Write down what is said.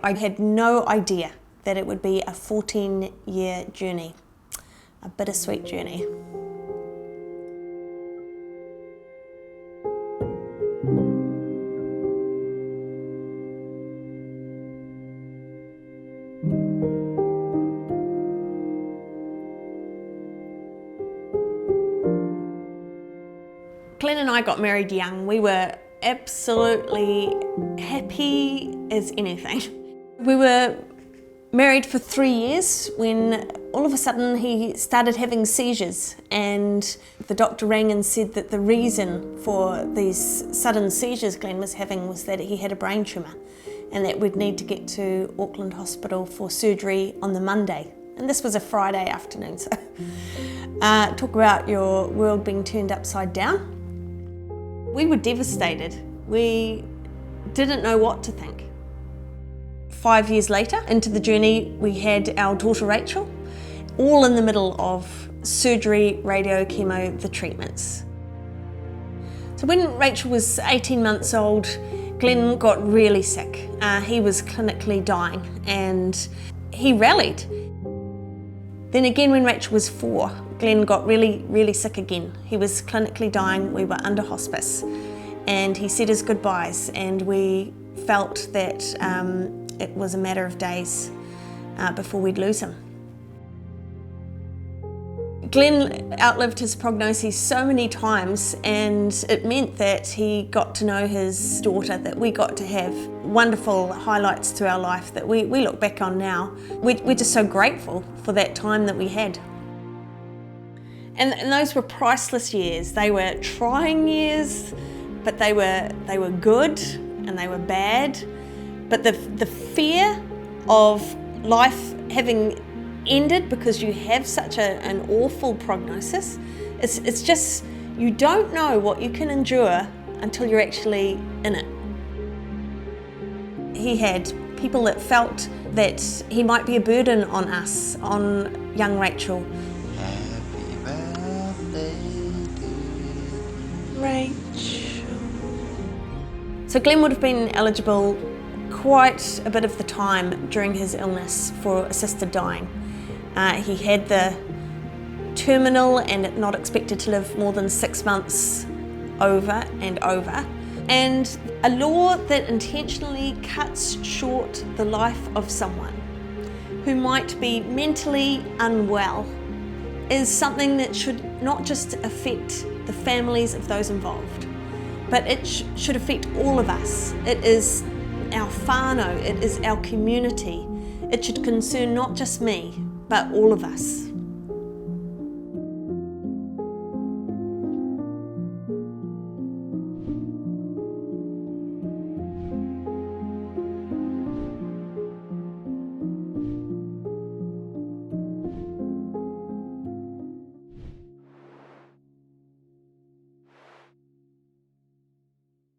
I had no idea that it would be a 14-year journey, a bittersweet journey. Glenn and I got married young. We were absolutely happy as anything. We were married for 3 years when all of a sudden he started having seizures, and the doctor rang and said that the reason for these sudden seizures Glenn was having was that he had a brain tumour and that we'd need to get to Auckland Hospital for surgery on the Monday. And this was a Friday afternoon, so talk about your world being turned upside down. We were devastated. We didn't know what to think. 5 years later into the journey, we had our daughter Rachel, all in the middle of surgery, radio, chemo, the treatments. So when Rachel was 18 months old, Glenn got really sick. He was clinically dying and he rallied. Then again when Rachel was 4, Glenn got really sick again. He was clinically dying, we were under hospice, and he said his goodbyes, and we felt that it was a matter of days before we'd lose him. Glenn outlived his prognosis so many times, and it meant that he got to know his daughter, that we got to have wonderful highlights to our life that we look back on now. We're just so grateful for that time that we had. And those were priceless years. They were trying years, but they were good and they were bad. But the fear of life having ended because you have such an awful prognosis, it's just, you don't know what you can endure until you're actually in it. He had people that felt that he might be a burden on us, on young Rachel. Happy birthday to Rachel. So Glenn would have been eligible quite a bit of the time during his illness for assisted dying. He had the terminal and not expected to live more than 6 months over and over. And a law that intentionally cuts short the life of someone who might be mentally unwell is something that should not just affect the families of those involved, but it should affect all of us. It is our whānau, it is our community. It should concern not just me, but all of us.